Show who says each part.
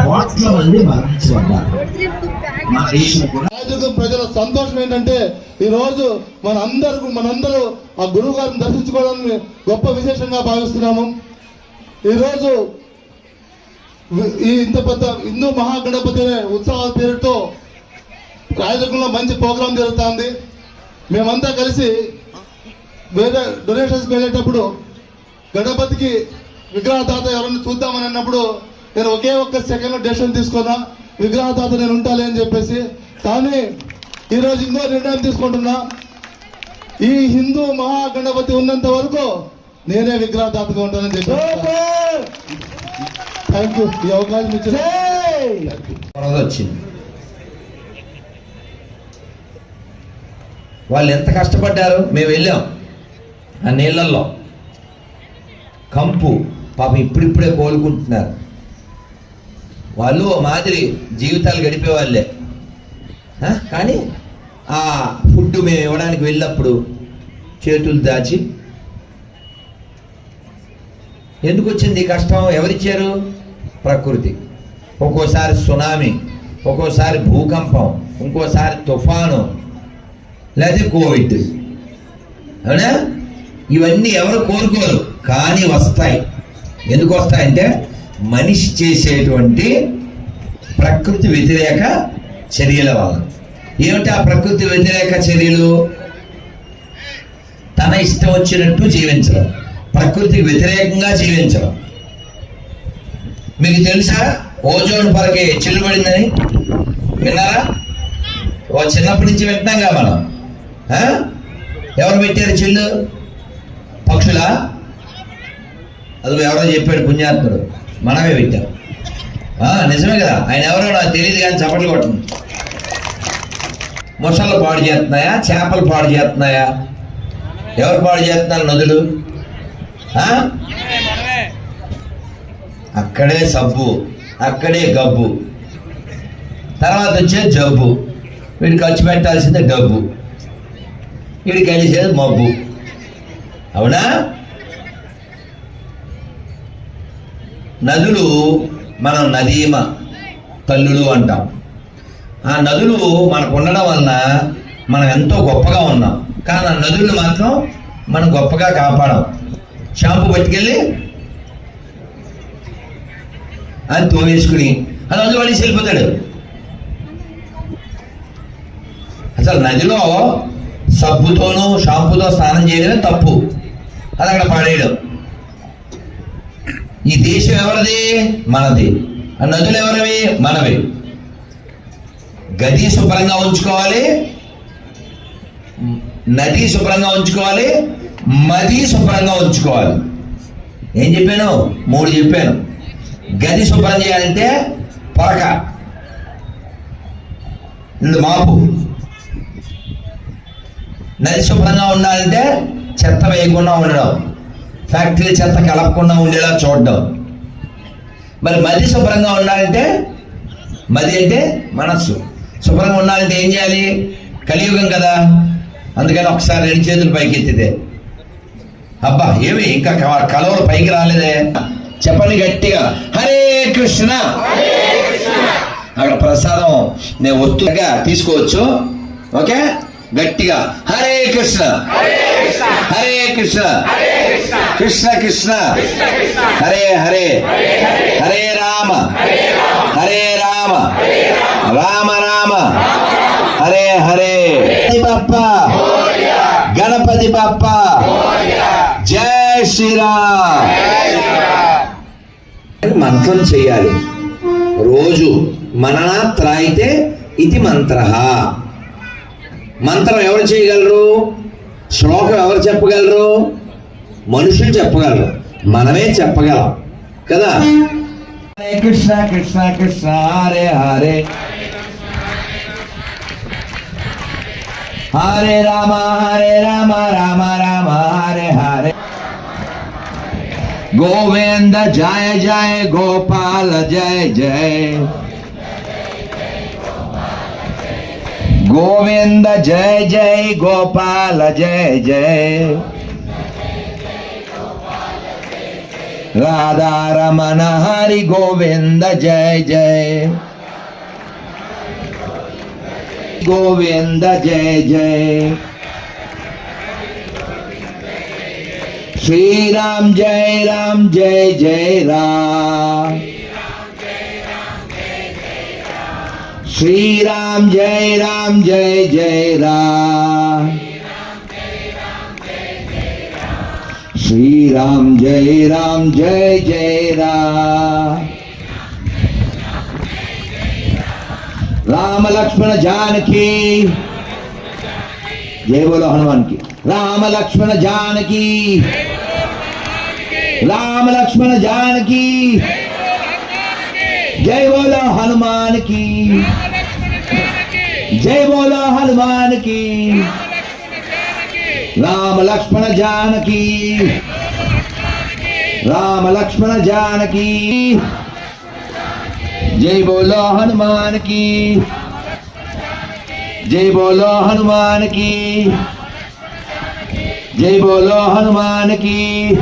Speaker 1: కోట్ల మంది మరణించబడ్డారు. మన దేశం కూడా
Speaker 2: ప్రజల సంతోషం ఏంటంటే ఈ రోజు మనందరూ ఆ గురువు గారిని దర్శించుకోవడానికి గొప్ప విశేషంగా భావిస్తున్నాము. ఈ రోజు ఈ ఇంత పెద్ద హిందూ మహాగణపతి అనే ఉత్సవాల పేరుతో రాయదుర్గంలో మంచి ప్రోగ్రాం జరుగుతుంది. మేమంతా కలిసి వేరే డొనేషన్స్ వెళ్ళేటప్పుడు గణపతికి విగ్రహదాత ఎవరైనా చూద్దామని అన్నప్పుడు నేను ఒకే ఒక్క సెకండ్ డెసిషన్ తీసుకున్నా, విగ్రహదాత నేను ఉంటాలి అని చెప్పేసి. కానీ ఈరోజు ఇంకో నిర్ణయం తీసుకుంటున్నా, ఈ హిందూ మహాగణపతి ఉన్నంత వరకు నేనే విగ్రహదాతగా ఉంటానని చెప్పి. Thank you. ఈ అవకాశం ఇచ్చిన
Speaker 1: వచ్చింది. వాళ్ళు ఎంత కష్టపడ్డారు. మేము వెళ్ళాం ఆ నీళ్ళల్లో, కంపు పాపం ఇప్పుడిప్పుడే కోలుకుంటున్నారు. వాళ్ళు ఓ మాదిరి జీవితాలు గడిపే వాళ్ళే. కానీ ఆ ఫుడ్ మేము ఇవ్వడానికి వెళ్ళినప్పుడు చేతులు దాచి, ఎందుకు వచ్చింది ఈ కష్టం? ఎవరిచ్చారు? ప్రకృతి. ఒక్కోసారి సునామీ, ఒక్కోసారి భూకంపం, ఇంకోసారి తుఫాను, లేదా కోవిడ్. అవునా? ఇవన్నీ ఎవరు కోరుకోరు, కానీ వస్తాయి. ఎందుకు వస్తాయంటే మనిషి చేసేటువంటి ప్రకృతి వ్యతిరేక చర్యల వల్ల. ఏమిటి ఆ ప్రకృతి వ్యతిరేక చర్యలు? తన ఇష్టం వచ్చినట్టు జీవించడం, ప్రకృతికి వ్యతిరేకంగా జీవించడం. మీకు తెలుసా ఓజోన్ పొరకి చిల్లు పడిందని? విన్నారా? ఓ చిన్నప్పటి నుంచి వింటున్నాంగా మనం. ఎవరు పెట్టారు చిల్లు? పక్షులా? అది ఎవరో చెప్పాడు పుణ్యాత్ముడు, మనమే పెట్టాం. నిజమే కదా. ఆయన ఎవరో నాకు తెలియదు కానీ చప్పట్లు కొట్టండి. మొసళ్ళు పాడు చేస్తున్నాయా? చేపలు పాడు చేస్తున్నాయా? ఎవరు పాడు చేస్తున్నారు? నదులు. అక్కడే సబ్బు, అక్కడే గబ్బు, తర్వాత వచ్చే జబ్బు. వీడికి ఖర్చు పెట్టాల్సిందే డబ్బు, వీడికి కలిసేది మబ్బు. అవునా? నదులు మనం నదీమ తల్లులు అంటాం. ఆ నదులు మనకు ఉండడం వలన మనం ఎంతో గొప్పగా ఉన్నాం. కానీ ఆ నదులు మాత్రం మనం గొప్పగా కాపాడం. షాంపూ పట్టుకెళ్ళి అది తోవేసుకుని అది నది పడేసి వెళ్ళిపోతాడు. అసలు నదిలో సబ్బుతోనూ షాంపూతో స్నానం చేయడమే తప్పు, అది అక్కడ పడేయడం. ఈ దేశం ఎవరిది? మనది. ఆ నదులు ఎవరివి? మనవి. గది శుభ్రంగా ఉంచుకోవాలి, నది శుభ్రంగా ఉంచుకోవాలి, మది శుభ్రంగా ఉంచుకోవాలి. ఏం చెప్పాను? 3 చెప్పాను. గది శుభ్రం చేయాలంటే పొరక, మాపు. నది శుభ్రంగా ఉండాలంటే చెత్త వేయకుండా ఉండడం, ఫ్యాక్టరీ చెత్త కలపకుండా ఉండేలా చూడడం. మరి మది శుభ్రంగా ఉండాలంటే, మది అంటే మనస్సు శుభ్రంగా ఉండాలంటే ఏం చేయాలి? కలియుగం కదా, అందుకని ఒకసారి 2 చేతులు పైకి ఎత్తితే. అబ్బా ఏమి ఇంకా కలవలు పైకి రాలేదే? చెప్పండి గట్టిగా, హరే కృష్ణ. అక్కడ ప్రసాదం నేను వస్తుగా తీసుకోవచ్చు. ఓకే, గట్టిగా హరే కృష్ణ, హరే కృష్ణ, కృష్ణ కృష్ణ, హరే హరే, హరే రామ, హరే రామ, రామ రామ, హరే హరే. బాప్పా, గణపతి బాప్పా, జై శ్రీరామ్. మంత్రం చేయాలి రోజు. మననాత్రాయితే ఇది మంత్ర. మంత్రం ఎవరు చేయగలరు? శ్లోకం ఎవరు చెప్పగలరు? మనుషులు చెప్పగలరు, మనమే చెప్పగలం కదా. హరే కృష్ణ కృష్ణ కృష్ణ హరే హరే, హరే రామ రామ రామ హరే హరే. గోవింద జయ జయ గోపాల జయ జయ, గోవింద జయ జయ గోపాల జయ జయ, राधा रमन हरि गोविंद जय जय, गोविंद जय जय। श्री राम जय जय राम, श्री राम जय जय राम, श्री राम जय जय राम। राम लक्ष्मण जानकी, जय बोलो हनुमान की। राम लक्ष्मण जानकी, राम लक्ष्मण जानकी, जय बोलो हनुमान की, जय बोलो हनुमान की। राम लक्ष्मण जानकी, राम लक्ष्मण जानकी, जय बोलो हनुमान की, जय बोलो हनुमान की, जय बोलो हनुमान की।